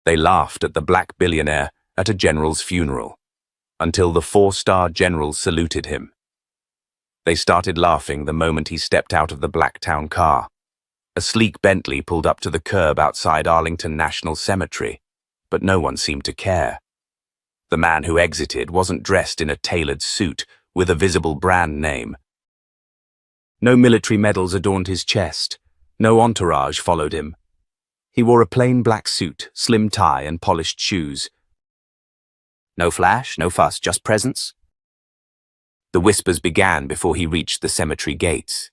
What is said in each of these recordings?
They laughed at the black billionaire at a general's funeral, until the 4-star general saluted him. They started laughing the moment he stepped out of the Blacktown car. A sleek Bentley pulled up to the curb outside Arlington National Cemetery, but no one seemed to care. The man who exited wasn't dressed in a tailored suit with a visible brand name. No military medals adorned his chest. No entourage followed him. He wore a plain black suit, slim tie, and polished shoes. No flash, no fuss, just presence. The whispers began before he reached the cemetery gates.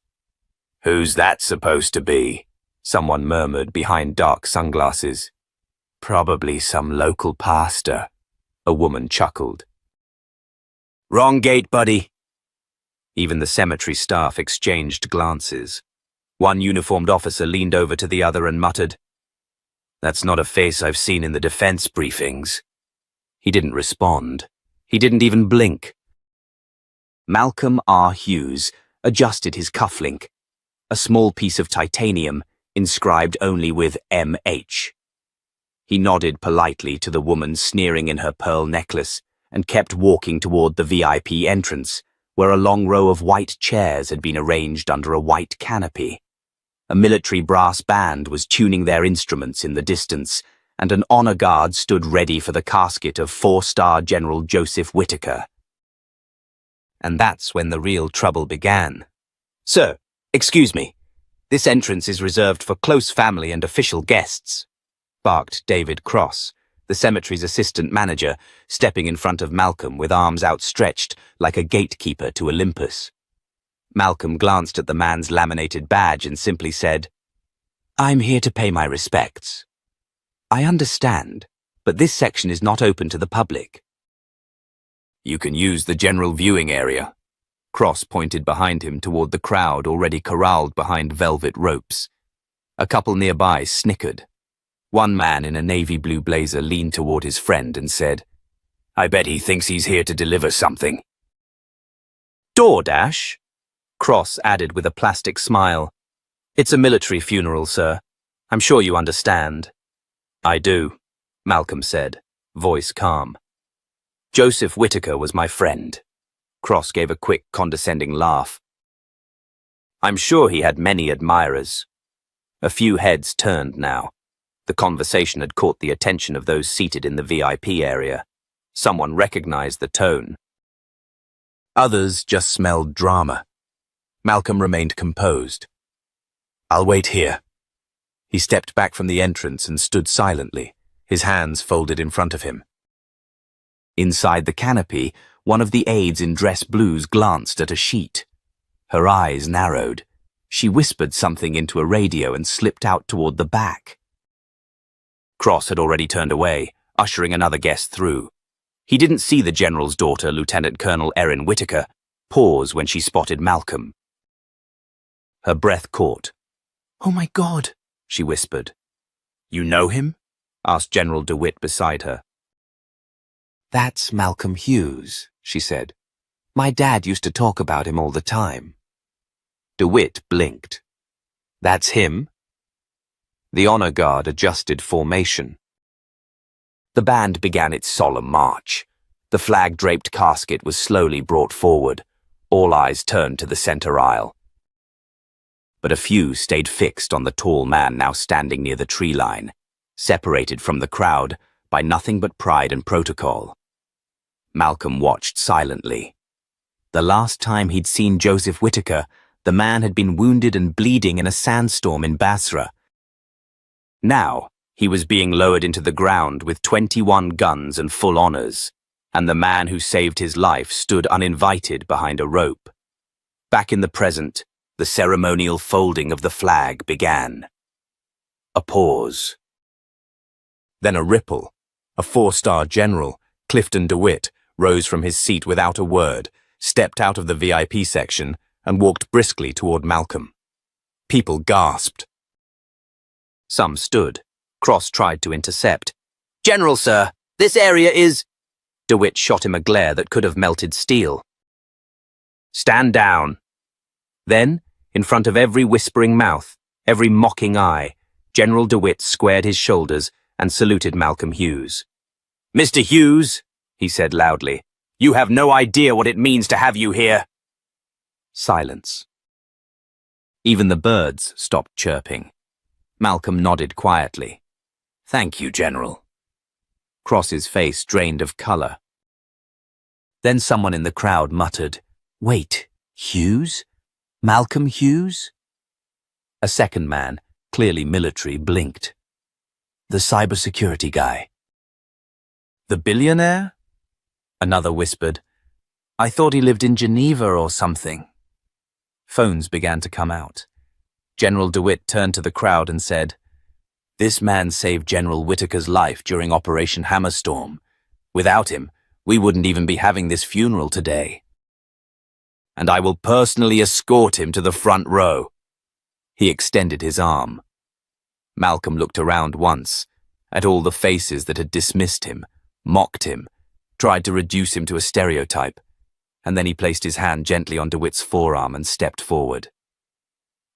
"Who's that supposed to be?" someone murmured behind dark sunglasses. "Probably some local pastor," a woman chuckled. "Wrong gate, buddy." Even the cemetery staff exchanged glances. One uniformed officer leaned over to the other and muttered, "That's not a face I've seen in the defense briefings." He didn't respond. He didn't even blink. Malcolm R. Hughes adjusted his cufflink, a small piece of titanium inscribed only with M.H. He nodded politely to the woman sneering in her pearl necklace and kept walking toward the VIP entrance, where a long row of white chairs had been arranged under a white canopy. A military brass band was tuning their instruments in the distance, and an honor guard stood ready for the casket of 4-star General Joseph Whitaker. And that's when the real trouble began. "Sir, excuse me. This entrance is reserved for close family and official guests," barked David Cross, the cemetery's assistant manager, stepping in front of Malcolm with arms outstretched like a gatekeeper to Olympus. Malcolm glanced at the man's laminated badge and simply said, "I'm here to pay my respects. I understand, but this section is not open to the public." "You can use the general viewing area." Cross pointed behind him toward the crowd already corralled behind velvet ropes. A couple nearby snickered. One man in a navy blue blazer leaned toward his friend and said, "I bet he thinks he's here to deliver something." "DoorDash?" Cross added with a plastic smile. "It's a military funeral, sir. I'm sure you understand." "I do," Malcolm said, voice calm. "Joseph Whitaker was my friend." Cross gave a quick, condescending laugh. "I'm sure he had many admirers." A few heads turned now. The conversation had caught the attention of those seated in the VIP area. Someone recognized the tone. Others just smelled drama. Malcolm remained composed. "I'll wait here." He stepped back from the entrance and stood silently, his hands folded in front of him. Inside the canopy, one of the aides in dress blues glanced at a sheet. Her eyes narrowed. She whispered something into a radio and slipped out toward the back. Cross had already turned away, ushering another guest through. He didn't see the general's daughter, Lieutenant Colonel Erin Whitaker, pause when she spotted Malcolm. Her breath caught. "Oh my God," she whispered. "You know him?" asked General DeWitt beside her. "That's Malcolm Hughes," she said. "My dad used to talk about him all the time." DeWitt blinked. "That's him?" The honor guard adjusted formation. The band began its solemn march. The flag-draped casket was slowly brought forward. All eyes turned to the center aisle. But a few stayed fixed on the tall man now standing near the tree line, separated from the crowd by nothing but pride and protocol. Malcolm watched silently. The last time he'd seen Joseph Whitaker, the man had been wounded and bleeding in a sandstorm in Basra. Now, he was being lowered into the ground with 21 guns and full honors, and the man who saved his life stood uninvited behind a rope. Back in the present, the ceremonial folding of the flag began. A pause. Then a ripple. A 4-star general, Clifton DeWitt, rose from his seat without a word, stepped out of the VIP section, and walked briskly toward Malcolm. People gasped. Some stood. Cross tried to intercept. "General, sir, this area is—" DeWitt shot him a glare that could have melted steel. "Stand down." Then, in front of every whispering mouth, every mocking eye, General DeWitt squared his shoulders and saluted Malcolm Hughes. "Mr. Hughes," he said loudly, "you have no idea what it means to have you here." Silence. Even the birds stopped chirping. Malcolm nodded quietly. "Thank you, General." Cross's face drained of color. Then someone in the crowd muttered, "Wait, Hughes? Malcolm Hughes?" A second man, clearly military, blinked. "The cybersecurity guy." "The billionaire?" Another whispered, "I thought he lived in Geneva or something." Phones began to come out. General DeWitt turned to the crowd and said, "This man saved General Whitaker's life during Operation Hammerstorm. Without him, we wouldn't even be having this funeral today. And I will personally escort him to the front row." He extended his arm. Malcolm looked around once, at all the faces that had dismissed him, mocked him, tried to reduce him to a stereotype, and then he placed his hand gently on DeWitt's forearm and stepped forward.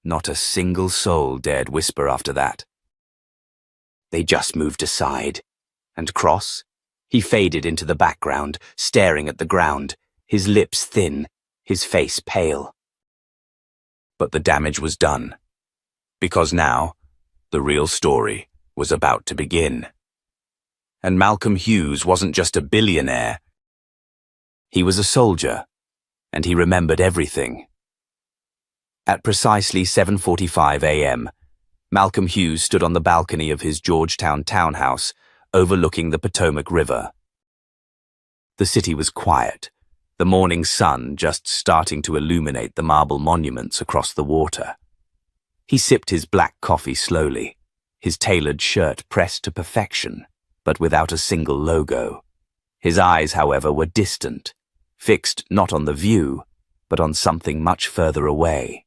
Not a single soul dared whisper after that. They just moved aside, and Cross, he faded into the background, staring at the ground, his lips thin, his face pale. But the damage was done, because now the real story was about to begin. And Malcolm Hughes wasn't just a billionaire. He was a soldier, and he remembered everything. At precisely 7:45 a.m., Malcolm Hughes stood on the balcony of his Georgetown townhouse, overlooking the Potomac River. The city was quiet, the morning sun just starting to illuminate the marble monuments across the water. He sipped his black coffee slowly, his tailored shirt pressed to perfection, but without a single logo. His eyes, however, were distant, fixed not on the view, but on something much further away.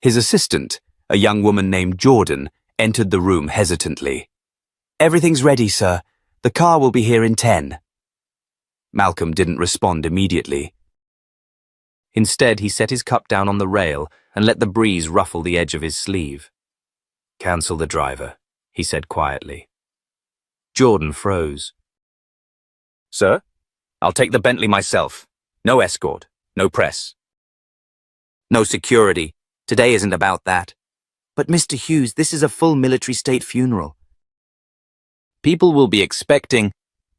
His assistant, a young woman named Jordan, entered the room hesitantly. "Everything's ready, sir. The car will be here in 10. Malcolm didn't respond immediately. Instead, he set his cup down on the rail and let the breeze ruffle the edge of his sleeve. "Cancel the driver," he said quietly. Jordan froze. "Sir? I'll take the Bentley myself. No escort, no press. No security. Today isn't about that." "But Mr. Hughes, this is a full military state funeral." "People will be expecting—"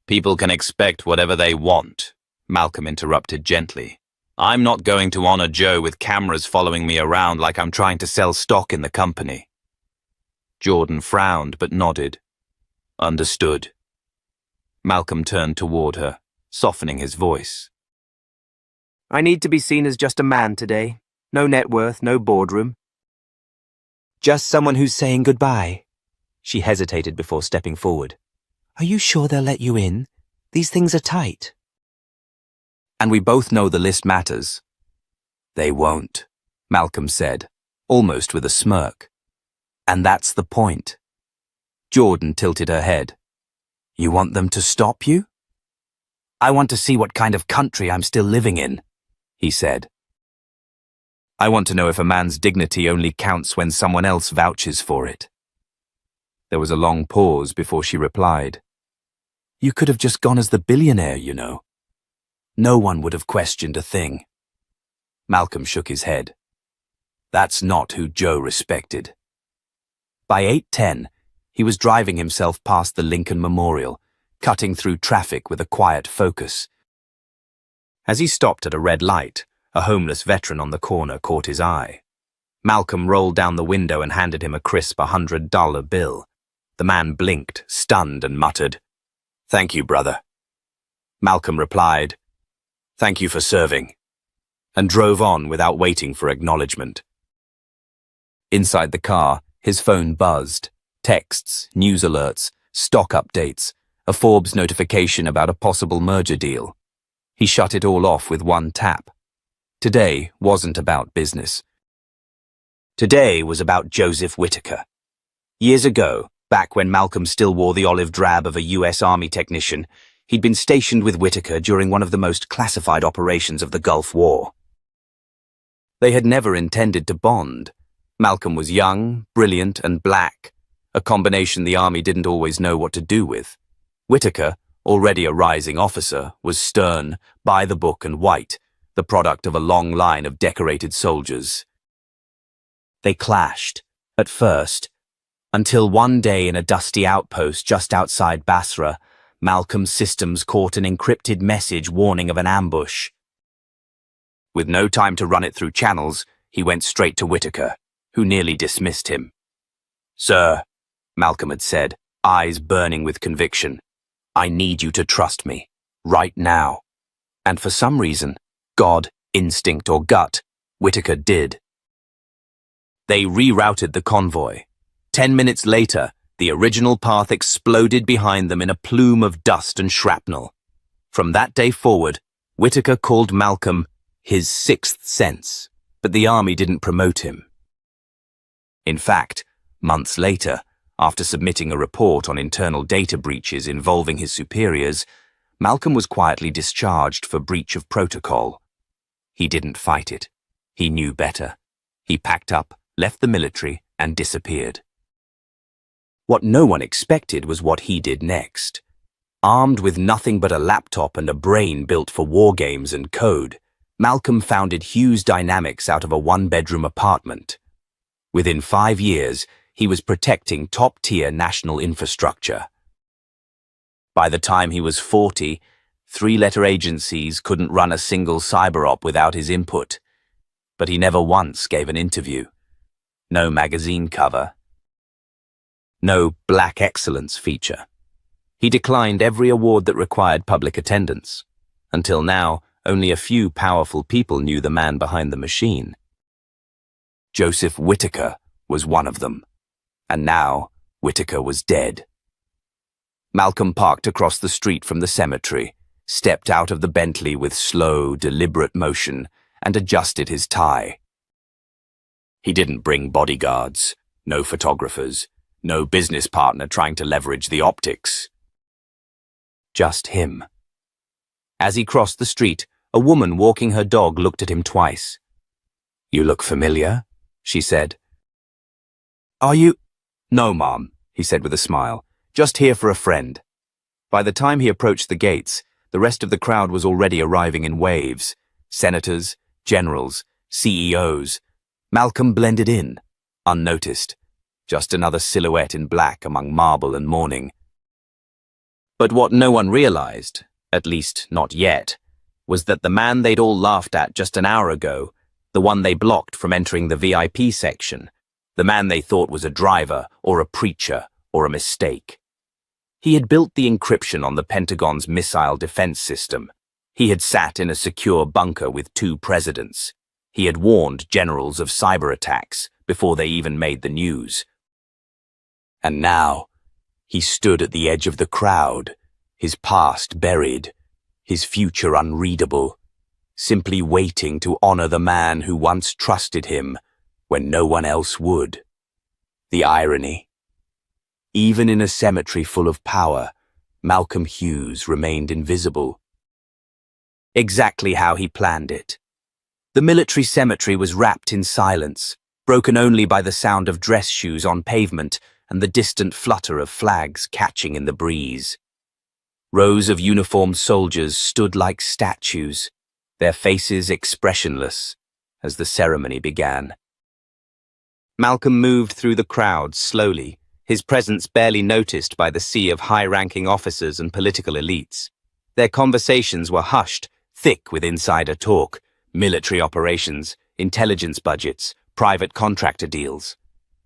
"People can expect whatever they want," Malcolm interrupted gently. "I'm not going to honor Joe with cameras following me around like I'm trying to sell stock in the company." Jordan frowned but nodded. "Understood." Malcolm turned toward her, softening his voice. "I need to be seen as just a man today. No net worth, no boardroom. Just someone who's saying goodbye." She hesitated before stepping forward. "Are you sure they'll let you in? These things are tight." "And we both know the list matters." "They won't," Malcolm said, almost with a smirk. "And that's the point." Jordan tilted her head. "You want them to stop you?" "I want to see what kind of country I'm still living in," he said. "I want to know if a man's dignity only counts when someone else vouches for it." There was a long pause before she replied. "You could have just gone as the billionaire, you know. No one would have questioned a thing." Malcolm shook his head. "That's not who Joe respected." By 8:10, he was driving himself past the Lincoln Memorial, cutting through traffic with a quiet focus. As he stopped at a red light, a homeless veteran on the corner caught his eye. Malcolm rolled down the window and handed him a crisp $100 bill. The man blinked, stunned, and muttered, "Thank you, brother." Malcolm replied, "Thank you for serving," and drove on without waiting for acknowledgement. Inside the car, his phone buzzed. Texts, news alerts, stock updates, a Forbes notification about a possible merger deal. He shut it all off with one tap. Today wasn't about business. Today was about Joseph Whitaker. Years ago, back when Malcolm still wore the olive drab of a US Army technician, he'd been stationed with Whitaker during one of the most classified operations of the Gulf War. They had never intended to bond. Malcolm was young, brilliant, and black, a combination the army didn't always know what to do with. Whitaker, already a rising officer, was stern, by the book and white, the product of a long line of decorated soldiers. They clashed, at first, until one day in a dusty outpost just outside Basra, Malcolm's systems caught an encrypted message warning of an ambush. With no time to run it through channels, he went straight to Whitaker, who nearly dismissed him. "Sir," Malcolm had said, eyes burning with conviction, "I need you to trust me, right now." And for some reason, God, instinct or gut, Whitaker did. They rerouted the convoy. 10 minutes later, the original path exploded behind them in a plume of dust and shrapnel. From that day forward, Whitaker called Malcolm his sixth sense, but the army didn't promote him. In fact, months later, after submitting a report on internal data breaches involving his superiors, Malcolm was quietly discharged for breach of protocol. He didn't fight it. He knew better. He packed up, left the military, and disappeared. What no one expected was what he did next. Armed with nothing but a laptop and a brain built for war games and code, Malcolm founded Hughes Dynamics out of a one-bedroom apartment. Within 5 years, he was protecting top-tier national infrastructure. By the time he was 40, 3-letter agencies couldn't run a single cyber op without his input. But he never once gave an interview. No magazine cover. No Black Excellence feature. He declined every award that required public attendance. Until now, only a few powerful people knew the man behind the machine. Joseph Whitaker was one of them. And now, Whitaker was dead. Malcolm parked across the street from the cemetery, stepped out of the Bentley with slow, deliberate motion, and adjusted his tie. He didn't bring bodyguards, no photographers, no business partner trying to leverage the optics. Just him. As he crossed the street, a woman walking her dog looked at him twice. "You look familiar," she said. "Are you—" "No, Mom," he said with a smile. "Just here for a friend." By the time he approached the gates, the rest of the crowd was already arriving in waves. Senators, generals, CEOs. Malcolm blended in, unnoticed. Just another silhouette in black among marble and mourning. But what no one realized, at least not yet, was that the man they'd all laughed at just an hour ago, the one they blocked from entering the VIP section, the man they thought was a driver or a preacher or a mistake. He had built the encryption on the Pentagon's missile defense system. He had sat in a secure bunker with 2 presidents. He had warned generals of cyber attacks before they even made the news. And now, he stood at the edge of the crowd, his past buried, his future unreadable, simply waiting to honor the man who once trusted him when no one else would. The irony. Even in a cemetery full of power, Malcolm Hughes remained invisible. Exactly how he planned it. The military cemetery was wrapped in silence, broken only by the sound of dress shoes on pavement and the distant flutter of flags catching in the breeze. Rows of uniformed soldiers stood like statues, their faces expressionless, as the ceremony began. Malcolm moved through the crowd slowly, his presence barely noticed by the sea of high-ranking officers and political elites. Their conversations were hushed, thick with insider talk, military operations, intelligence budgets, private contractor deals.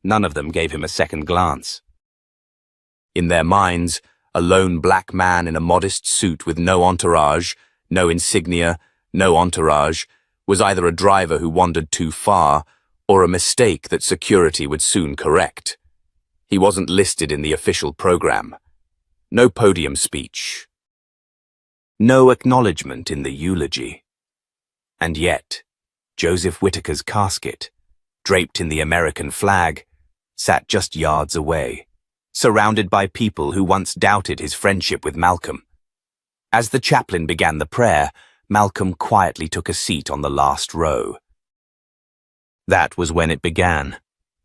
None of them gave him a second glance. In their minds, a lone black man in a modest suit with no entourage, no insignia, no entourage, was either a driver who wandered too far or a mistake that security would soon correct. He wasn't listed in the official program. No podium speech. No acknowledgement in the eulogy. And yet, Joseph Whitaker's casket, draped in the American flag, sat just yards away, surrounded by people who once doubted his friendship with Malcolm. As the chaplain began the prayer, Malcolm quietly took a seat on the last row. That was when it began.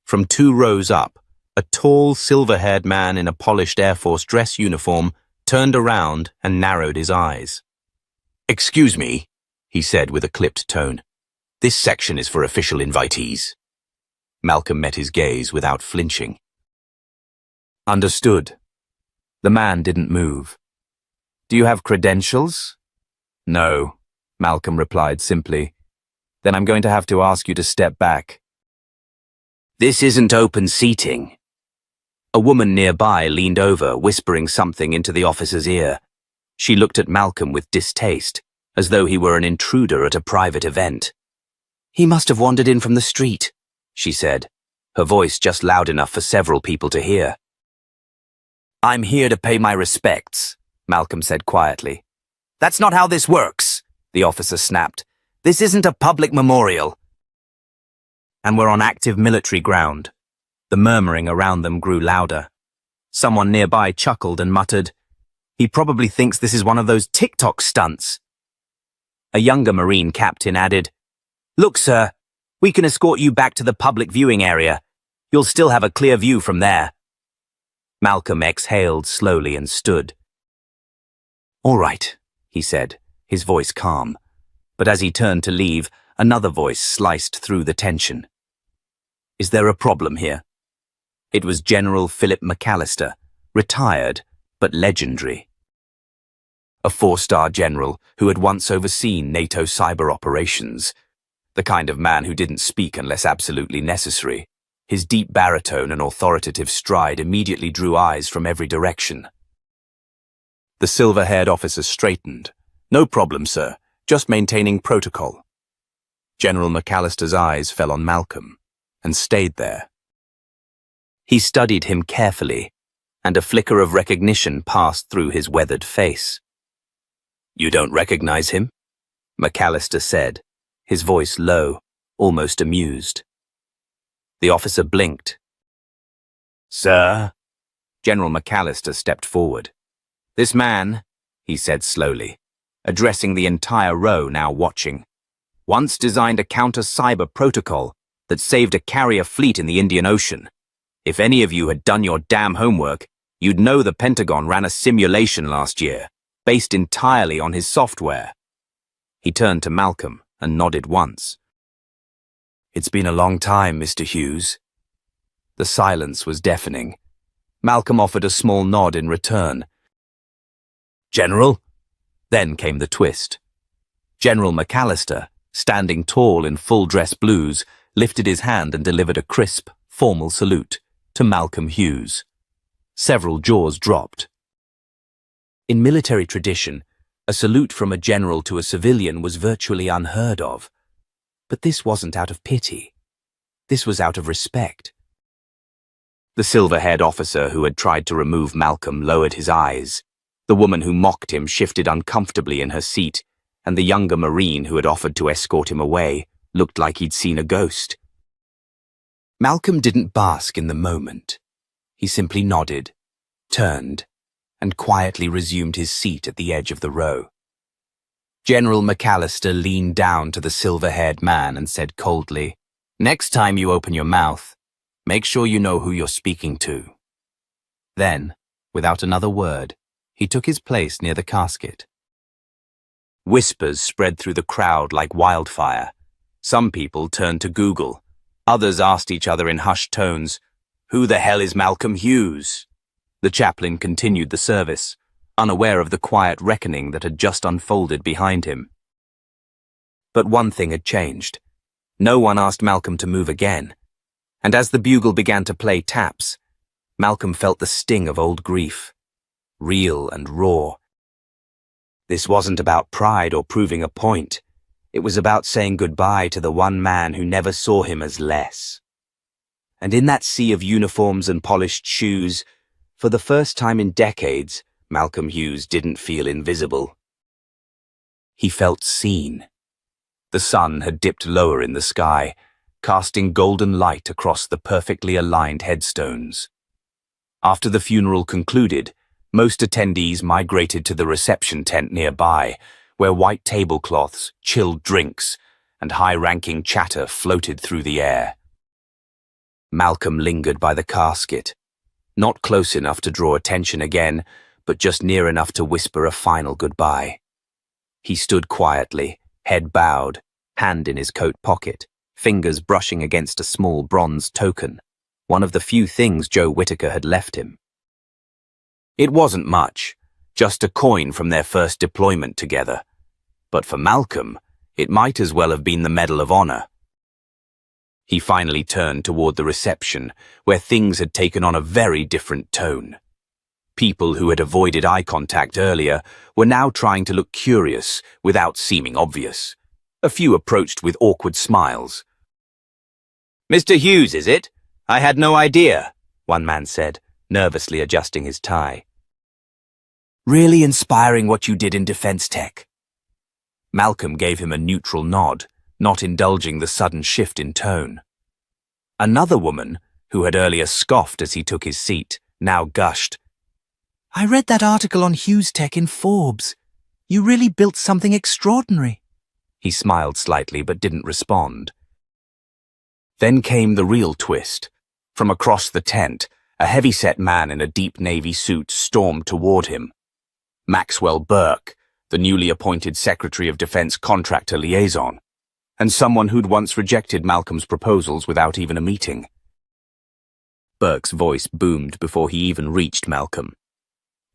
From 2 rows up, A tall, silver-haired man in a polished Air Force dress uniform turned around and narrowed his eyes. "Excuse me," he said with a clipped tone. "This section is for official invitees." Malcolm met his gaze without flinching. "Understood." The man didn't move. "Do you have credentials?" "No," Malcolm replied simply. "Then I'm going to have to ask you to step back." "This isn't open seating." A woman nearby leaned over, whispering something into the officer's ear. She looked at Malcolm with distaste, as though he were an intruder at a private event. "He must have wandered in from the street," she said, her voice just loud enough for several people to hear. "I'm here to pay my respects," Malcolm said quietly. "That's not how this works," the officer snapped. "This isn't a public memorial." And we're on active military ground. The murmuring around them grew louder. Someone nearby chuckled and muttered, "He probably thinks this is one of those TikTok stunts." A younger Marine captain added, "Look, sir, we can escort you back to the public viewing area. You'll still have a clear view from there." Malcolm exhaled slowly and stood. "All right," he said, his voice calm. But as he turned to leave, another voice sliced through the tension. "Is there a problem here?" It was General Philip McAllister, retired but legendary. A four-star general who had once overseen NATO cyber operations. The kind of man who didn't speak unless absolutely necessary. His deep baritone and authoritative stride immediately drew eyes from every direction. The silver-haired officer straightened. "No problem, sir. Just maintaining protocol." General McAllister's eyes fell on Malcolm and stayed there. He studied him carefully, and a flicker of recognition passed through his weathered face. "You don't recognize him?" McAllister said, his voice low, almost amused. The officer blinked. "Sir?" General McAllister stepped forward. "This man," he said slowly, addressing the entire row now watching, "once designed a counter-cyber protocol that saved a carrier fleet in the Indian Ocean. If any of you had done your damn homework, you'd know the Pentagon ran a simulation last year, based entirely on his software." He turned to Malcolm and nodded once. "It's been a long time, Mr. Hughes." The silence was deafening. Malcolm offered a small nod in return. "General?" Then came the twist. General McAllister, standing tall in full-dress blues, lifted his hand and delivered a crisp, formal salute to Malcolm Hughes. Several jaws dropped. In military tradition, a salute from a general to a civilian was virtually unheard of. But this wasn't out of pity. This was out of respect. The silver-haired officer who had tried to remove Malcolm lowered his eyes. The woman who mocked him shifted uncomfortably in her seat, and the younger Marine who had offered to escort him away looked like he'd seen a ghost. Malcolm didn't bask in the moment. He simply nodded, turned, and quietly resumed his seat at the edge of the row. General McAllister leaned down to the silver-haired man and said coldly, "Next time you open your mouth, make sure you know who you're speaking to." Then, without another word, he took his place near the casket. Whispers spread through the crowd like wildfire. Some people turned to Google. Others asked each other in hushed tones, "Who the hell is Malcolm Hughes?" The chaplain continued the service, unaware of the quiet reckoning that had just unfolded behind him. But one thing had changed. No one asked Malcolm to move again. And as the bugle began to play taps, Malcolm felt the sting of old grief, real and raw. This wasn't about pride or proving a point. It was about saying goodbye to the one man who never saw him as less. And in that sea of uniforms and polished shoes, for the first time in decades, Malcolm Hughes didn't feel invisible. He felt seen. The sun had dipped lower in the sky, casting golden light across the perfectly aligned headstones. After the funeral concluded, most attendees migrated to the reception tent nearby, where white tablecloths, chilled drinks, and high-ranking chatter floated through the air. Malcolm lingered by the casket, not close enough to draw attention again, but just near enough to whisper a final goodbye. He stood quietly, head bowed, hand in his coat pocket, fingers brushing against a small bronze token, one of the few things Joe Whitaker had left him. It wasn't much, just a coin from their first deployment together. But for Malcolm, it might as well have been the Medal of Honor. He finally turned toward the reception, where things had taken on a very different tone. People who had avoided eye contact earlier were now trying to look curious without seeming obvious. A few approached with awkward smiles. "Mr. Hughes, is it? I had no idea," one man said, nervously adjusting his tie. "Really inspiring what you did in defense tech." Malcolm gave him a neutral nod, not indulging the sudden shift in tone. Another woman, who had earlier scoffed as he took his seat, now gushed. "I read that article on Hughes Tech in Forbes. You really built something extraordinary." He smiled slightly but didn't respond. Then came the real twist. From across the tent, a heavy-set man in a deep navy suit stormed toward him. Maxwell Burke, the newly appointed Secretary of Defense Contractor Liaison, and someone who'd once rejected Malcolm's proposals without even a meeting. Burke's voice boomed before he even reached Malcolm.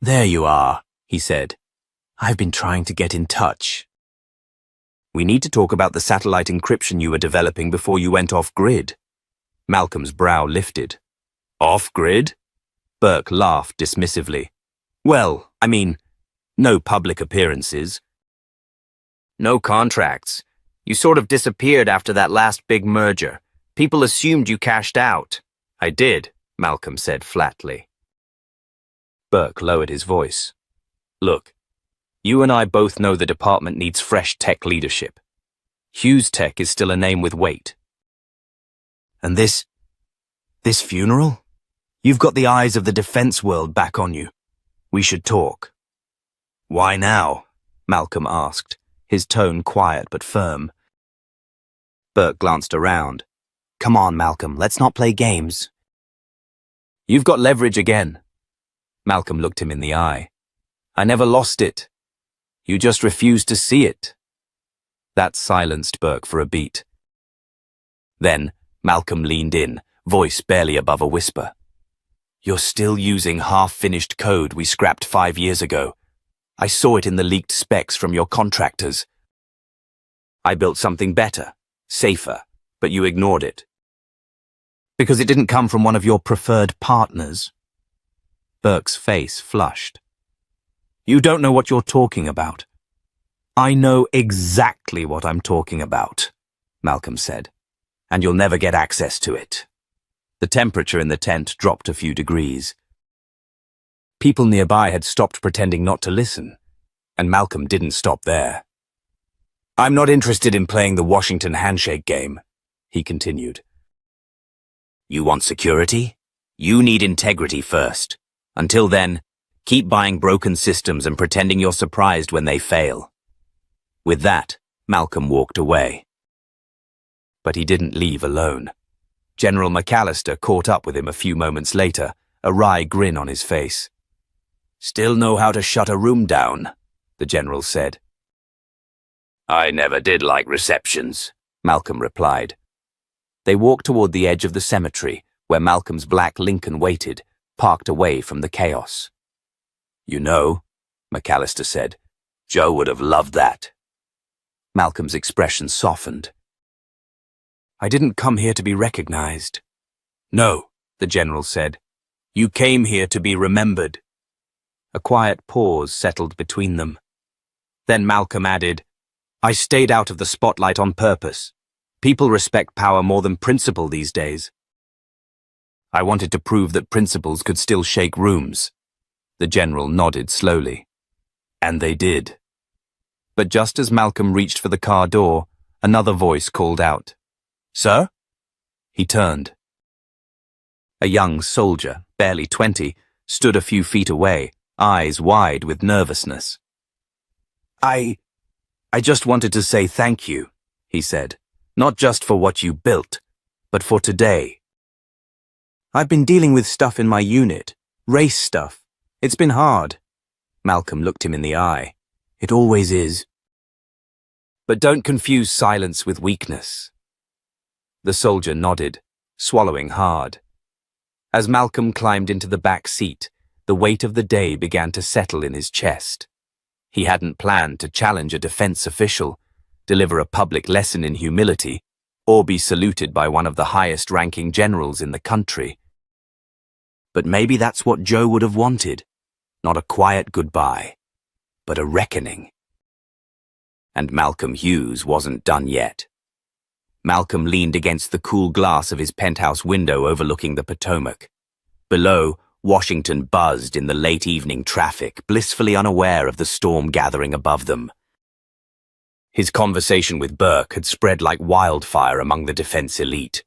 "There you are," he said. "I've been trying to get in touch. We need to talk about the satellite encryption you were developing before you went off-grid." Malcolm's brow lifted. "Off-grid?" Burke laughed dismissively. "Well, I mean, no public appearances. No contracts. You sort of disappeared after that last big merger. People assumed you cashed out." "I did," Malcolm said flatly. Burke lowered his voice. "Look, you and I both know the department needs fresh tech leadership. Hughes Tech is still a name with weight. And this funeral? You've got the eyes of the defense world back on you. We should talk." "Why now?" Malcolm asked, his tone quiet but firm. Burke glanced around. "Come on, Malcolm, let's not play games." "You've got leverage again." Malcolm looked him in the eye. "I never lost it. You just refused to see it." That silenced Burke for a beat. Then Malcolm leaned in, voice barely above a whisper. "You're still using half-finished code we scrapped 5 years ago. I saw it in the leaked specs from your contractors. I built something better, safer, but you ignored it. Because it didn't come from one of your preferred partners." Burke's face flushed. "You don't know what you're talking about." "I know exactly what I'm talking about," Malcolm said, "and you'll never get access to it." The temperature in the tent dropped a few degrees. People nearby had stopped pretending not to listen, and Malcolm didn't stop there. "I'm not interested in playing the Washington handshake game," he continued. "You want security? You need integrity first. Until then, keep buying broken systems and pretending you're surprised when they fail." With that, Malcolm walked away. But he didn't leave alone. General McAllister caught up with him a few moments later, a wry grin on his face. "Still know how to shut a room down," the general said. "I never did like receptions," Malcolm replied. They walked toward the edge of the cemetery, where Malcolm's black Lincoln waited, parked away from the chaos. "You know," McAllister said, "Joe would have loved that." Malcolm's expression softened. "I didn't come here to be recognized." "No," the general said. "You came here to be remembered." A quiet pause settled between them. Then Malcolm added, "I stayed out of the spotlight on purpose. People respect power more than principle these days. I wanted to prove that principles could still shake rooms." The general nodded slowly. "And they did." But just as Malcolm reached for the car door, another voice called out, "Sir?" He turned. A young soldier, barely 20, stood a few feet away, eyes wide with nervousness. I just wanted to say thank you," he said, "not just for what you built, but for today." I've been dealing with stuff in my unit. Race stuff. It's been hard. Malcolm looked him in the eye. It always is. But don't confuse silence with weakness. The soldier nodded, swallowing hard. As Malcolm climbed into the back seat, the weight of the day began to settle in his chest. He hadn't planned to challenge a defense official, deliver a public lesson in humility, or be saluted by one of the highest-ranking generals in the country. But maybe that's what Joe would have wanted. Not a quiet goodbye, but a reckoning. And Malcolm Hughes wasn't done yet. Malcolm leaned against the cool glass of his penthouse window overlooking the Potomac. Below, Washington buzzed in the late evening traffic, blissfully unaware of the storm gathering above them. His conversation with Burke had spread like wildfire among the defense elite.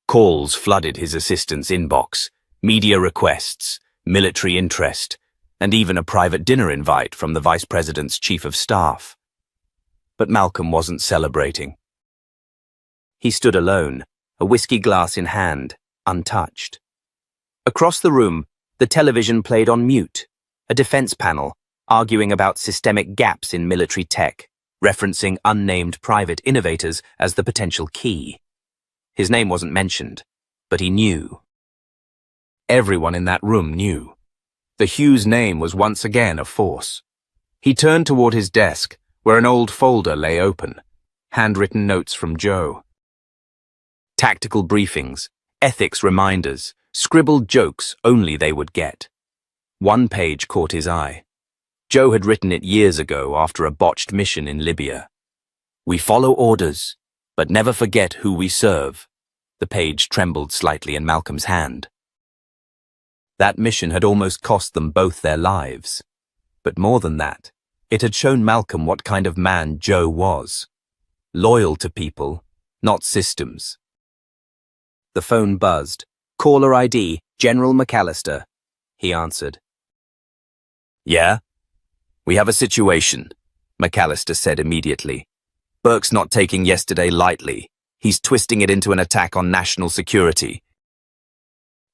Calls flooded his assistant's inbox, media requests, military interest, and even a private dinner invite from the Vice President's Chief of Staff. But Malcolm wasn't celebrating. He stood alone, a whiskey glass in hand, untouched. Across the room, the television played on mute, a defense panel arguing about systemic gaps in military tech, referencing unnamed private innovators as the potential key. His name wasn't mentioned, but he knew. Everyone in that room knew. The Hughes name was once again a force. He turned toward his desk, where an old folder lay open, handwritten notes from Joe. Tactical briefings, ethics reminders, scribbled jokes only they would get. One page caught his eye. Joe had written it years ago after a botched mission in Libya. "We follow orders, but never forget who we serve." The page trembled slightly in Malcolm's hand. That mission had almost cost them both their lives. But more than that, it had shown Malcolm what kind of man Joe was. Loyal to people, not systems. The phone buzzed. "Caller ID, General McAllister," he answered. "Yeah? We have a situation," McAllister said immediately. "Burke's not taking yesterday lightly. He's twisting it into an attack on national security.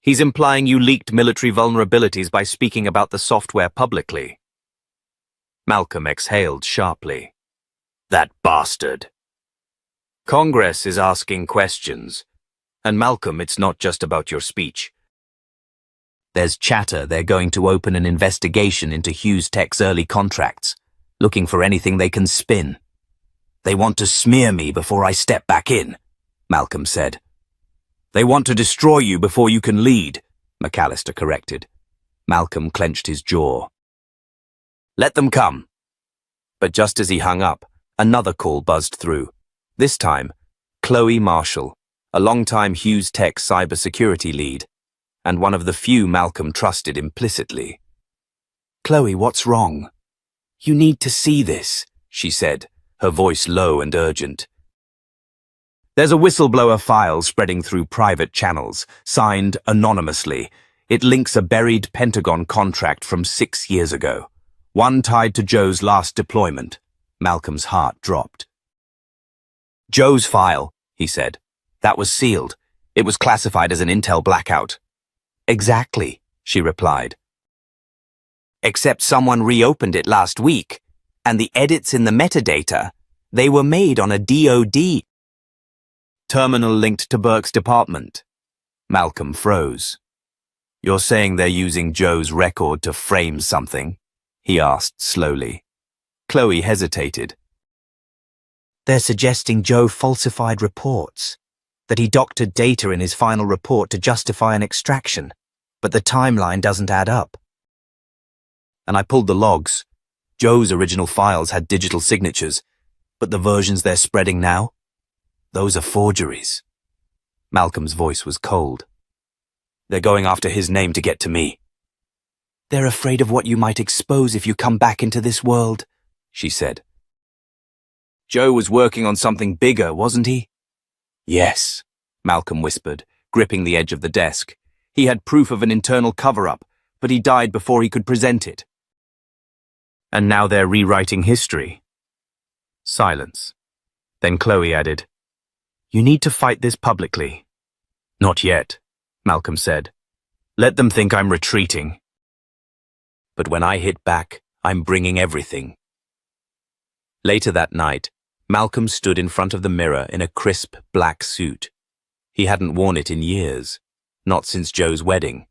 He's implying you leaked military vulnerabilities by speaking about the software publicly." Malcolm exhaled sharply. "That bastard." "Congress is asking questions. And Malcolm, it's not just about your speech. There's chatter they're going to open an investigation into Hughes Tech's early contracts, looking for anything they can spin. They want to smear me before I step back in," Malcolm said. "They want to destroy you before you can lead," McAllister corrected. Malcolm clenched his jaw. "Let them come." But just as he hung up, another call buzzed through. This time, Chloe Marshall, a longtime Hughes Tech cybersecurity lead, and one of the few Malcolm trusted implicitly. "Chloe, what's wrong?" "You need to see this," she said, her voice low and urgent. "There's a whistleblower file spreading through private channels, signed anonymously. It links a buried Pentagon contract from 6 years ago, one tied to Joe's last deployment." Malcolm's heart dropped. "Joe's file," he said. "That was sealed. It was classified as an intel blackout." "Exactly," she replied. "Except someone reopened it last week, and the edits in the metadata, they were made on a DoD terminal linked to Burke's department." Malcolm froze. "You're saying they're using Joe's record to frame something?" he asked slowly. Chloe hesitated. "They're suggesting Joe falsified reports, that he doctored data in his final report to justify an extraction, but the timeline doesn't add up. And I pulled the logs. Joe's original files had digital signatures, but the versions they're spreading now, those are forgeries." Malcolm's voice was cold. "They're going after his name to get to me." "They're afraid of what you might expose if you come back into this world," she said. "Joe was working on something bigger, wasn't he?" "Yes," Malcolm whispered, gripping the edge of the desk. "He had proof of an internal cover-up, but he died before he could present it." "And now they're rewriting history." Silence. Then Chloe added, "You need to fight this publicly." "Not yet," Malcolm said. Let them think I'm retreating. But when I hit back, I'm bringing everything. Later that night, Malcolm stood in front of the mirror in a crisp black suit. He hadn't worn it in years, not since Joe's wedding.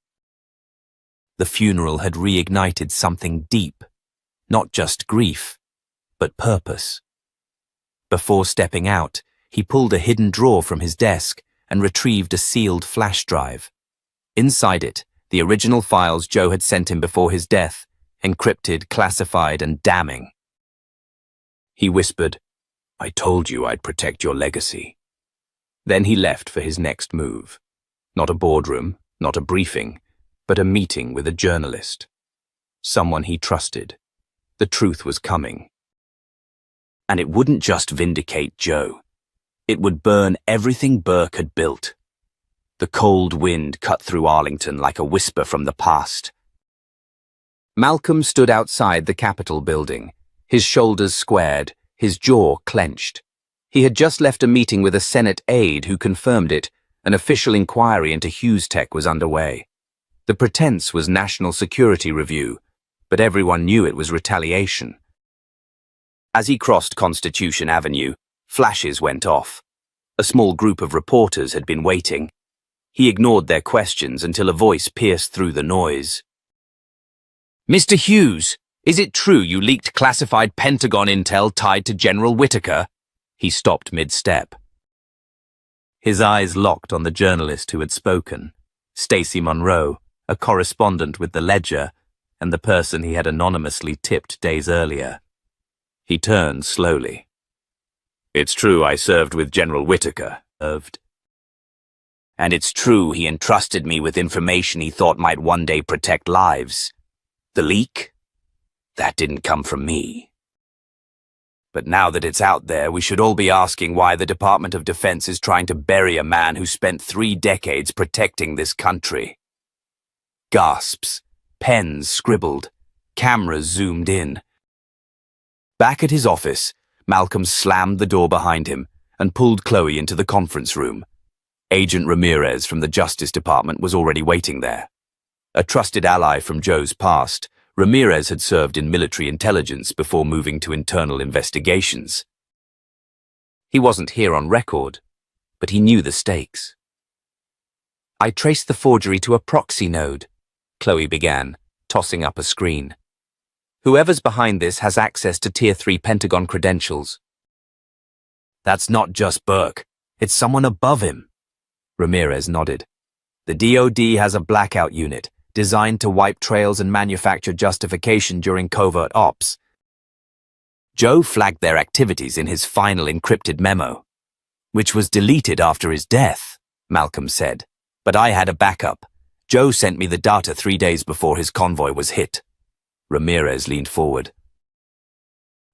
The funeral had reignited something deep, not just grief, but purpose. Before stepping out, he pulled a hidden drawer from his desk and retrieved a sealed flash drive. Inside it, the original files Joe had sent him before his death, encrypted, classified, and damning. He whispered, "I told you I'd protect your legacy." Then he left for his next move. Not a boardroom, not a briefing, but a meeting with a journalist. Someone he trusted. The truth was coming. And it wouldn't just vindicate Joe. It would burn everything Burke had built. The cold wind cut through Arlington like a whisper from the past. Malcolm stood outside the Capitol building, his shoulders squared, his jaw clenched. He had just left a meeting with a Senate aide who confirmed it. An official inquiry into Hughes Tech was underway. The pretense was national security review, but everyone knew it was retaliation. As he crossed Constitution Avenue, flashes went off. A small group of reporters had been waiting. He ignored their questions until a voice pierced through the noise. "Mr. Hughes, is it true you leaked classified Pentagon intel tied to General Whitaker?" He stopped mid-step. His eyes locked on the journalist who had spoken, Stacey Monroe, a correspondent with the Ledger, and the person he had anonymously tipped days earlier. He turned slowly. "It's true I served with General Whitaker, and it's true he entrusted me with information he thought might one day protect lives. The leak? That didn't come from me. But now that it's out there, we should all be asking why the Department of Defense is trying to bury a man who spent 3 decades protecting this country." Gasps, pens scribbled, cameras zoomed in. Back at his office, Malcolm slammed the door behind him and pulled Chloe into the conference room. Agent Ramirez from the Justice Department was already waiting there. A trusted ally from Joe's past, Ramirez had served in military intelligence before moving to internal investigations. He wasn't here on record, but he knew the stakes. "I traced the forgery to a proxy node," Chloe began, tossing up a screen. "Whoever's behind this has access to Tier 3 Pentagon credentials." "That's not just Burke. It's someone above him." Ramirez nodded. "The DoD has a blackout unit designed to wipe trails and manufacture justification during covert ops. Joe flagged their activities in his final encrypted memo, which was deleted after his death," Malcolm said. "But I had a backup. Joe sent me the data 3 days before his convoy was hit." Ramirez leaned forward.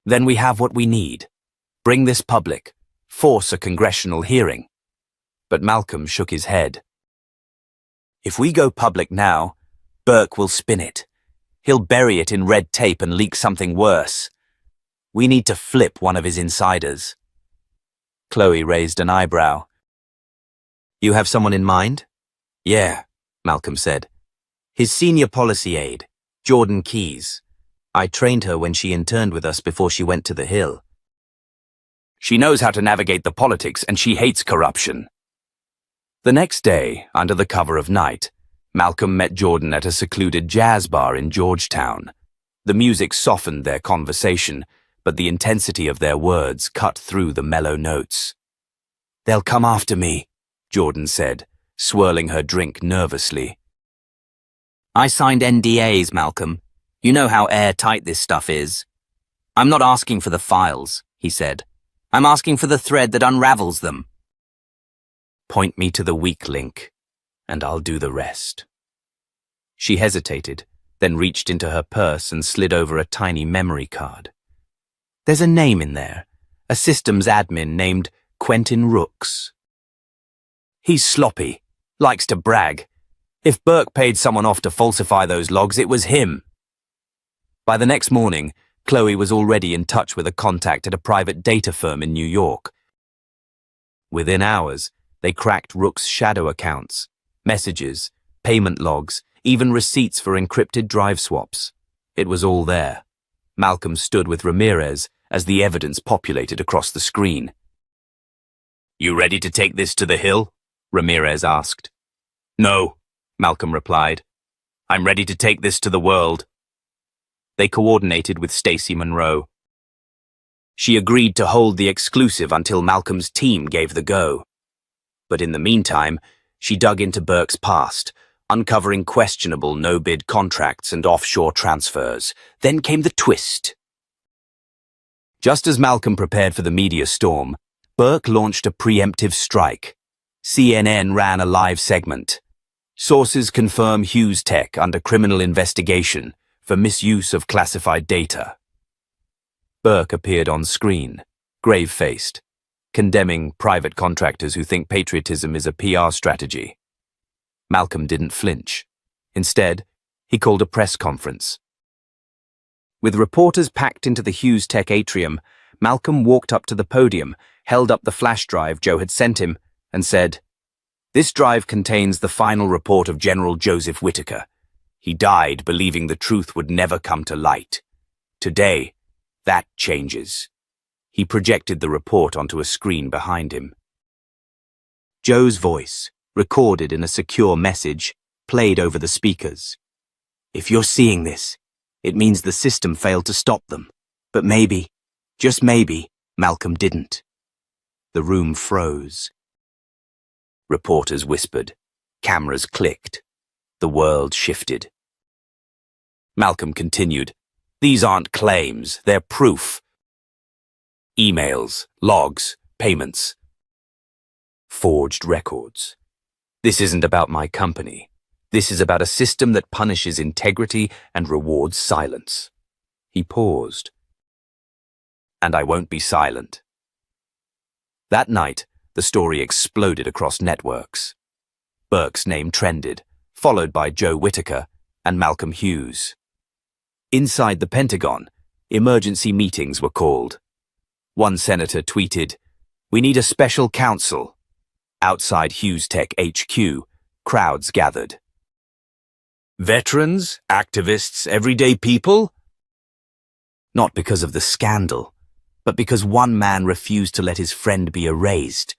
"Then we have what we need. Bring this public. Force a congressional hearing." But Malcolm shook his head. "If we go public now, Burke will spin it. He'll bury it in red tape and leak something worse. We need to flip one of his insiders." Chloe raised an eyebrow. "You have someone in mind?" "Yeah," Malcolm said. "His senior policy aide, Jordan Keyes. I trained her when she interned with us before she went to the Hill. She knows how to navigate the politics and she hates corruption." The next day, under the cover of night, Malcolm met Jordan at a secluded jazz bar in Georgetown. The music softened their conversation, but the intensity of their words cut through the mellow notes. "They'll come after me," Jordan said, swirling her drink nervously. "I signed NDAs, Malcolm. You know how airtight this stuff is." "I'm not asking for the files," he said. "I'm asking for the thread that unravels them." "Point me to the weak link, and I'll do the rest." She hesitated, then reached into her purse and slid over a tiny memory card. "There's a name in there, a systems admin named Quentin Rooks. He's sloppy, likes to brag. If Burke paid someone off to falsify those logs, it was him." By the next morning, Chloe was already in touch with a contact at a private data firm in New York. Within hours, they cracked Rook's shadow accounts, Messages, payment logs, even receipts for encrypted drive swaps. It was all there. Malcolm stood with Ramirez as the evidence populated across the screen. "You ready to take this to the Hill?" Ramirez asked. "No," Malcolm replied. "I'm ready to take this to the world." They coordinated with Stacey Monroe. She agreed to hold the exclusive until Malcolm's team gave the go. But in the meantime, she dug into Burke's past, uncovering questionable no-bid contracts and offshore transfers. Then came the twist. Just as Malcolm prepared for the media storm, Burke launched a preemptive strike. CNN ran a live segment. Sources confirm Hughes Tech under criminal investigation for misuse of classified data. Burke appeared on screen, grave-faced, condemning private contractors who think patriotism is a PR strategy. Malcolm didn't flinch. Instead, he called a press conference. With reporters packed into the Hughes Tech atrium, Malcolm walked up to the podium, held up the flash drive Joe had sent him, and said, "This drive contains the final report of General Joseph Whitaker. He died believing the truth would never come to light. Today, that changes." He projected the report onto a screen behind him. Joe's voice, recorded in a secure message, played over the speakers. "If you're seeing this, it means the system failed to stop them. But maybe, just maybe, Malcolm didn't." The room froze. Reporters whispered. Cameras clicked. The world shifted. Malcolm continued. "These aren't claims, they're proof. Emails, logs, payments. Forged records. This isn't about my company. This is about a system that punishes integrity and rewards silence." He paused. "And I won't be silent." That night, the story exploded across networks. Burke's name trended, followed by Joe Whitaker and Malcolm Hughes. Inside the Pentagon, emergency meetings were called. One senator tweeted, "We need a special counsel." Outside Hughes Tech HQ, crowds gathered. Veterans, activists, everyday people? Not because of the scandal, but because one man refused to let his friend be erased,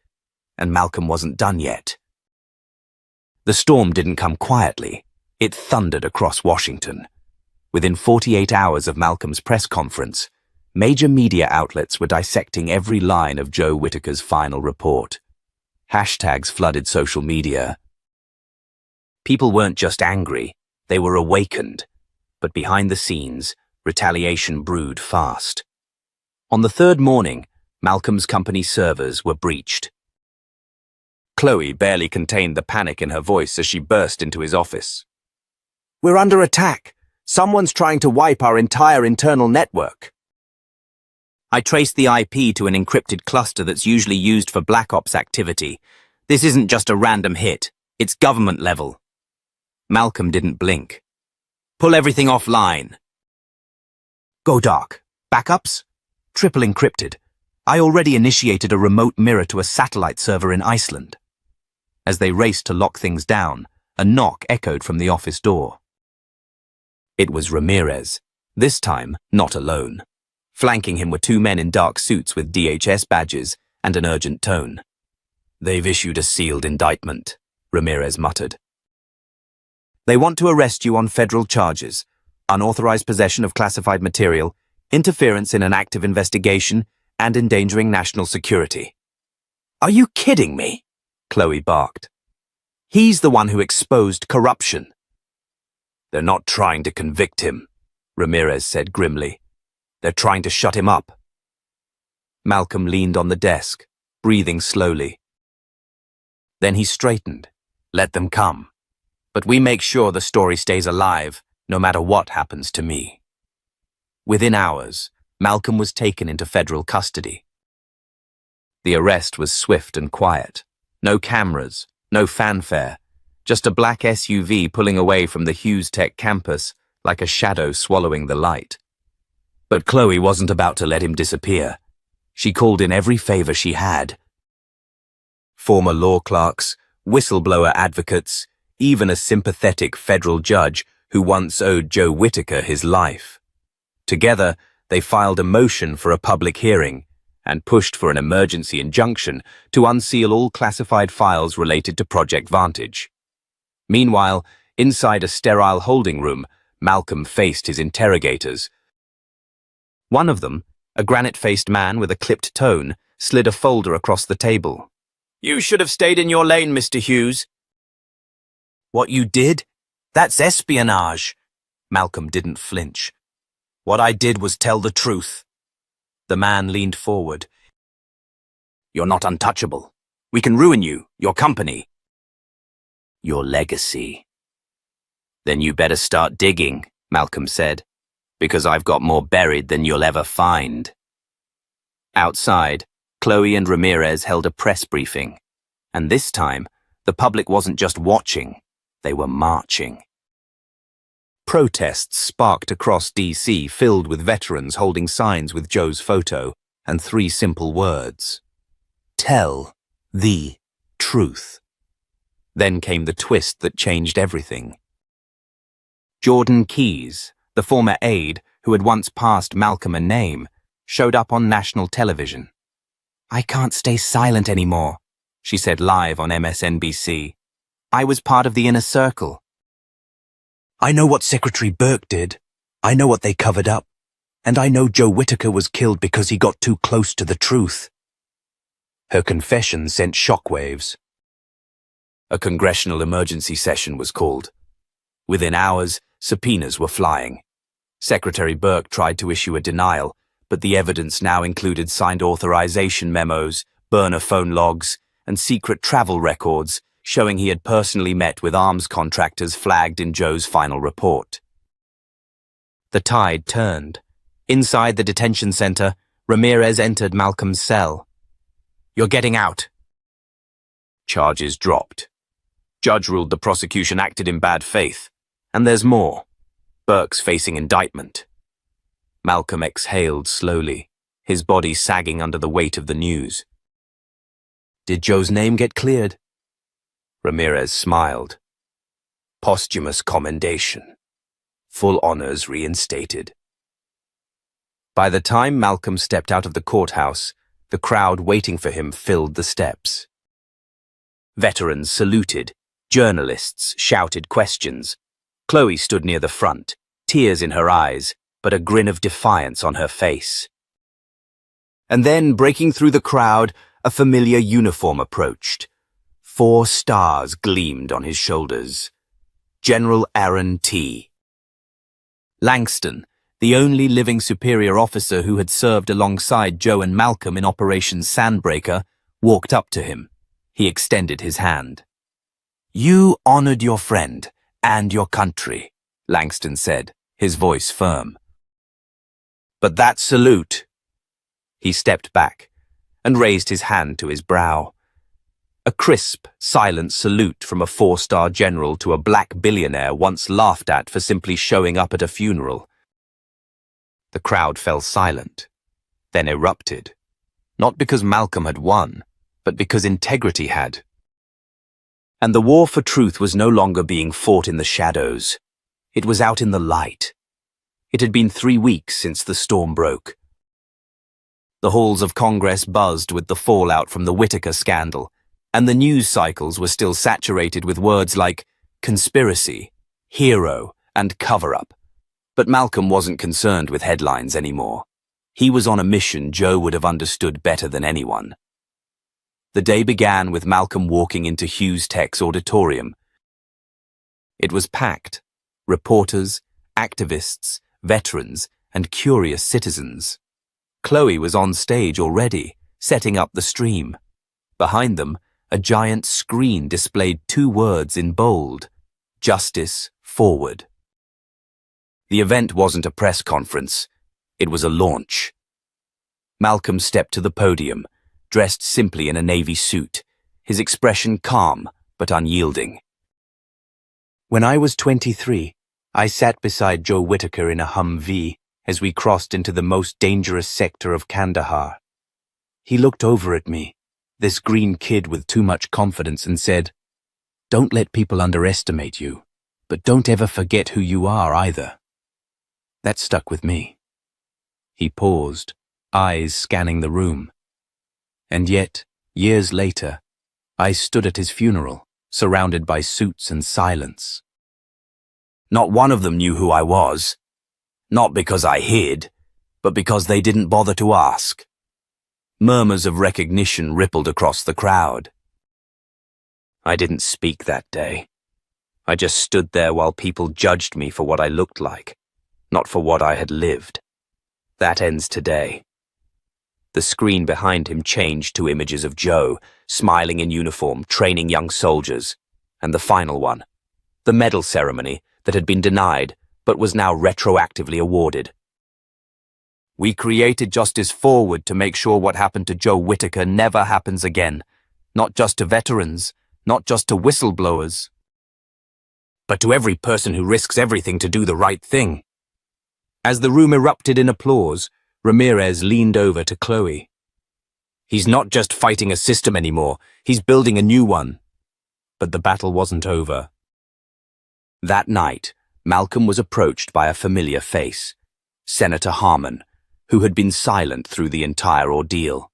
and Malcolm wasn't done yet. The storm didn't come quietly. It thundered across Washington. Within 48 hours of Malcolm's press conference, major media outlets were dissecting every line of Joe Whitaker's final report. Hashtags flooded social media. People weren't just angry, they were awakened. But behind the scenes, retaliation brewed fast. On the third morning, Malcolm's company's servers were breached. Chloe barely contained the panic in her voice as she burst into his office. "We're under attack. Someone's trying to wipe our entire internal network." I traced the IP to an encrypted cluster that's usually used for Black Ops activity. This isn't just a random hit. It's government level. Malcolm didn't blink. "Pull everything offline." "Go dark. Backups? Triple encrypted. I already initiated a remote mirror to a satellite server in Iceland." As they raced to lock things down, a knock echoed from the office door. It was Ramirez, this time not alone. Flanking him were two men in dark suits with DHS badges and an urgent tone. "They've issued a sealed indictment," Ramirez muttered. "They want to arrest you on federal charges, unauthorized possession of classified material, interference in an active investigation, and endangering national security." "Are you kidding me?" Chloe barked. "He's the one who exposed corruption." "They're not trying to convict him," Ramirez said grimly. "They're trying to shut him up." Malcolm leaned on the desk, breathing slowly. Then he straightened. "Let them come. But we make sure the story stays alive, no matter what happens to me." Within hours, Malcolm was taken into federal custody. The arrest was swift and quiet. No cameras, no fanfare, just a black SUV pulling away from the Hughes Tech campus like a shadow swallowing the light. But Chloe wasn't about to let him disappear. She called in every favor she had. Former law clerks, whistleblower advocates, even a sympathetic federal judge who once owed Joe Whitaker his life. Together, they filed a motion for a public hearing and pushed for an emergency injunction to unseal all classified files related to Project Vantage. Meanwhile, inside a sterile holding room, Malcolm faced his interrogators. One of them, a granite-faced man with a clipped tone, slid a folder across the table. "You should have stayed in your lane, Mr. Hughes." "What you did? That's espionage." Malcolm didn't flinch. "What I did was tell the truth." The man leaned forward. "You're not untouchable. We can ruin you, your company, your legacy." "Then you better start digging," Malcolm said, "because I've got more buried than you'll ever find." Outside, Chloe and Ramirez held a press briefing, and this time, the public wasn't just watching, they were marching. Protests sparked across D.C., filled with veterans holding signs with Joe's photo and 3 simple words: "Tell the truth." Then came the twist that changed everything. Jordan Keyes, the former aide who had once passed Malcolm a name, showed up on national television. "I can't stay silent anymore," she said live on MSNBC. "I was part of the inner circle. I know what Secretary Burke did. I know what they covered up. And I know Joe Whitaker was killed because he got too close to the truth." Her confession sent shockwaves. A congressional emergency session was called. Within hours, subpoenas were flying. Secretary Burke tried to issue a denial, but the evidence now included signed authorization memos, burner phone logs, and secret travel records showing he had personally met with arms contractors flagged in Joe's final report. The tide turned. Inside the detention center, Ramirez entered Malcolm's cell. "You're getting out." Charges dropped. Judge ruled the prosecution acted in bad faith. And there's more. Burke's facing indictment. Malcolm exhaled slowly, his body sagging under the weight of the news. "Did Joe's name get cleared?" Ramirez smiled. "Posthumous commendation. Full honors reinstated." By the time Malcolm stepped out of the courthouse, the crowd waiting for him filled the steps. Veterans saluted. Journalists shouted questions. Chloe stood near the front, tears in her eyes, but a grin of defiance on her face. And then, breaking through the crowd, a familiar uniform approached. 4 stars gleamed on his shoulders. General Aaron T. Langston, the only living superior officer who had served alongside Joe and Malcolm in Operation Sandbreaker, walked up to him. He extended his hand. "You honored your friend and your country," Langston said, his voice firm. "But that salute..." He stepped back and raised his hand to his brow. A crisp, silent salute from a 4-star general to a black billionaire once laughed at for simply showing up at a funeral. The crowd fell silent, then erupted. Not because Malcolm had won, but because integrity had. And the war for truth was no longer being fought in the shadows. It was out in the light. It had been 3 weeks since the storm broke. The halls of Congress buzzed with the fallout from the Whitaker scandal, and the news cycles were still saturated with words like conspiracy, hero, and cover-up. But Malcolm wasn't concerned with headlines anymore. He was on a mission Joe would have understood better than anyone. The day began with Malcolm walking into Hughes Tech's auditorium. It was packed. Reporters, activists, veterans, and curious citizens. Chloe was on stage already, setting up the stream. Behind them, a giant screen displayed 2 words in bold: Justice Forward. The event wasn't a press conference. It was a launch. Malcolm stepped to the podium, dressed simply in a navy suit, his expression calm but unyielding. "When I was 23, I sat beside Joe Whitaker in a Humvee as we crossed into the most dangerous sector of Kandahar. He looked over at me, this green kid with too much confidence, and said, Don't let people underestimate you, but don't ever forget who you are either. That stuck with me. He paused, eyes scanning the room. And yet, years later, I stood at his funeral, surrounded by suits and silence. Not one of them knew who I was. Not because I hid, but because they didn't bother to ask. Murmurs of recognition rippled across the crowd. I didn't speak that day. I just stood there while people judged me for what I looked like, not for what I had lived. That ends today. The screen behind him changed to images of Joe, smiling in uniform, training young soldiers. And the final one, the medal ceremony that had been denied but was now retroactively awarded. We created Justice Forward to make sure what happened to Joe Whitaker never happens again. Not just to veterans, not just to whistleblowers, but to every person who risks everything to do the right thing. As the room erupted in applause, Ramirez leaned over to Chloe. He's not just fighting a system anymore, he's building a new one. But the battle wasn't over. That night, Malcolm was approached by a familiar face, Senator Harmon, who had been silent through the entire ordeal.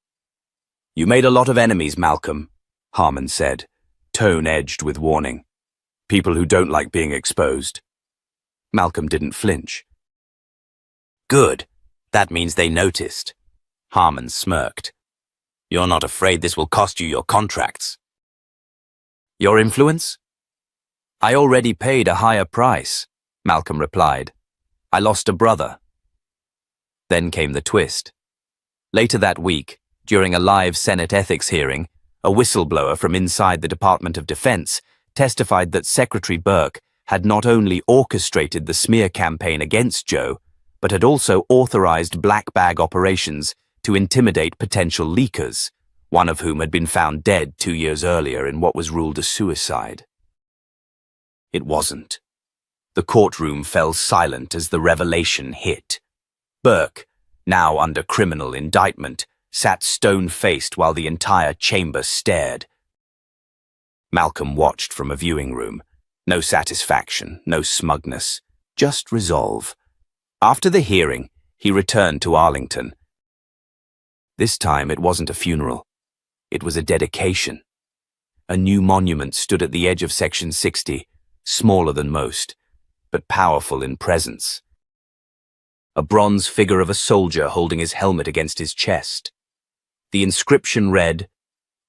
You made a lot of enemies, Malcolm, Harmon said, tone edged with warning. People who don't like being exposed. Malcolm didn't flinch. Good. That means they noticed. Harmon smirked. You're not afraid this will cost you your contracts? Your influence? I already paid a higher price, Malcolm replied. I lost a brother. Then came the twist. Later that week, during a live Senate ethics hearing, a whistleblower from inside the Department of Defense testified that Secretary Burke had not only orchestrated the smear campaign against Joe, but had also authorized black bag operations to intimidate potential leakers, one of whom had been found dead 2 years earlier in what was ruled a suicide. It wasn't. The courtroom fell silent as the revelation hit. Burke, now under criminal indictment, sat stone-faced while the entire chamber stared. Malcolm watched from a viewing room. No satisfaction, no smugness, just resolve. After the hearing, he returned to Arlington. This time it wasn't a funeral. It was a dedication. A new monument stood at the edge of Section 60, smaller than most, but powerful in presence. A bronze figure of a soldier holding his helmet against his chest. The inscription read,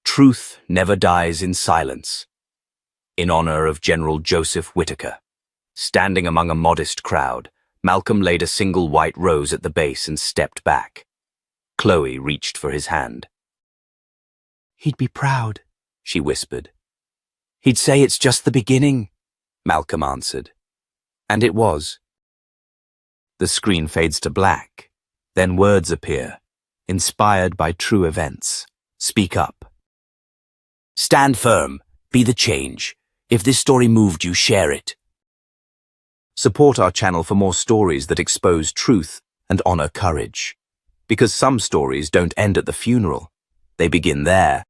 Truth never dies in silence. In honor of General Joseph Whitaker. Standing among a modest crowd, Malcolm laid a single white rose at the base and stepped back. Chloe reached for his hand. He'd be proud, she whispered. He'd say it's just the beginning, Malcolm answered. And it was. The screen fades to black. Then words appear, inspired by true events. Speak up. Stand firm. Be the change. If this story moved you, share it. Support our channel for more stories that expose truth and honor courage. Because some stories don't end at the funeral. They begin there,